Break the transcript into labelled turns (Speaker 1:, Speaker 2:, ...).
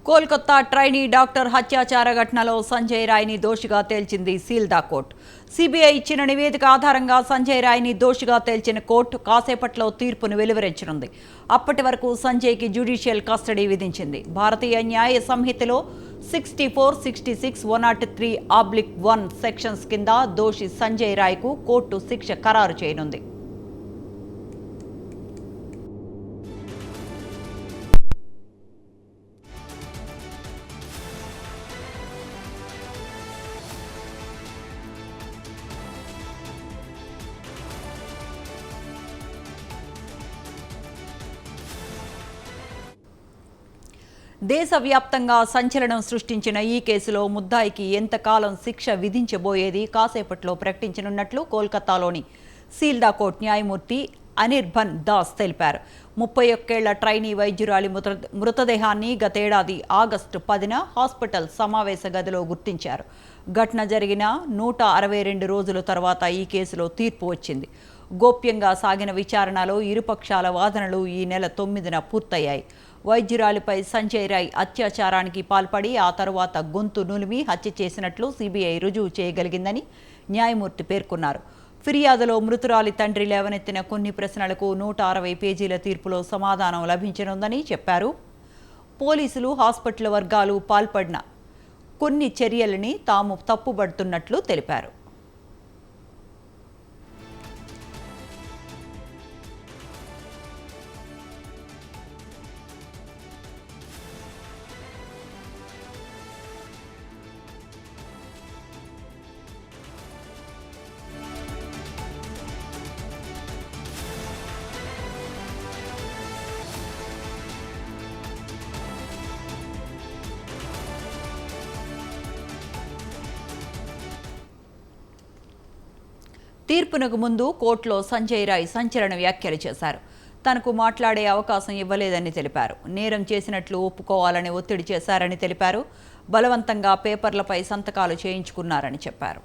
Speaker 1: Kolkata trainee doctor హత్యాచార ఘటనలో సంజయ్ రాయ్ని దోషిగా తేల్చింది Sealdah court. CBI ఇచ్చిన నివేదిక ఆధారంగా సంజయ్ రాయ్ని దోషిగా తేల్చిన కోర్టు కాసేపట్లో తీర్పును వెలువరించనుంది. అప్పటి వరకు సంజయ్కి జ్యుడిషియల్ కస్టడీ విధించింది. భారతీయ న్యాయ సంహితలో 64, 66, 103/1 సెక్షన్స్ కింద దోషి సంజయ్ రాయ్కు కోర్టు శిక్ష ఖరారు చేయనుంది. దేశవ్యాప్తంగా సంచలనం సృష్టించిన ఈ కేసులో ముద్దాయికి ఎంతకాలం శిక్ష విధించబోయేది కాసేపట్లో ప్రకటించనున్నట్లు కోల్కతాలోని సీల్దా కోర్టు న్యాయమూర్తి అనిర్బన్ దాస్ తెలిపారు. 31 ఏళ్ల ట్రైనీ వైద్యురాలి మృతదేహాన్ని గతేడాది ఆగస్టు 10న హాస్పిటల్ సమావేశ గదిలో గుర్తించారు. ఘటన జరిగిన 162 రోజుల తర్వాత ఈ కేసులో తీర్పు వచ్చింది. గోప్యంగా సాగిన విచారణలో ఇరుపక్షాల వాదనలు ఈ నెల 9న పూర్తయ్యాయి. వైద్యురాలిపై సంజయ్ రాయ్ అత్యాచారానికి పాల్పడి ఆ తరువాత గొంతు నులిమి హత్య చేసినట్లు సిబిఐ రుజువు చేయగలిగిందని న్యాయమూర్తి పేర్కొన్నారు. ఫిర్యాదులో మృతురాలి తండ్రి లేవనెత్తిన కొన్ని ప్రశ్నలకు 160 పేజీల తీర్పులో సమాధానం లభించనుందని చెప్పారు. పోలీసులు, హాస్పిటల్ వర్గాలు పాల్పడిన కొన్ని చర్యలని తాము తప్పుబడుతున్నట్లు తెలిపారు. తీర్పునకు ముందు కోర్టులో సంజయ్ రాయ్ సంచలన వ్యాఖ్యలు చేశారు. తనకు మాట్లాడే అవకాశం ఇవ్వలేదని తెలిపారు. నేరం చేసినట్లు ఒప్పుకోవాలని ఒత్తిడి చేశారని తెలిపారు. బలవంతంగా పేపర్లపై సంతకాలు చేయించుకున్నారని చెప్పారు.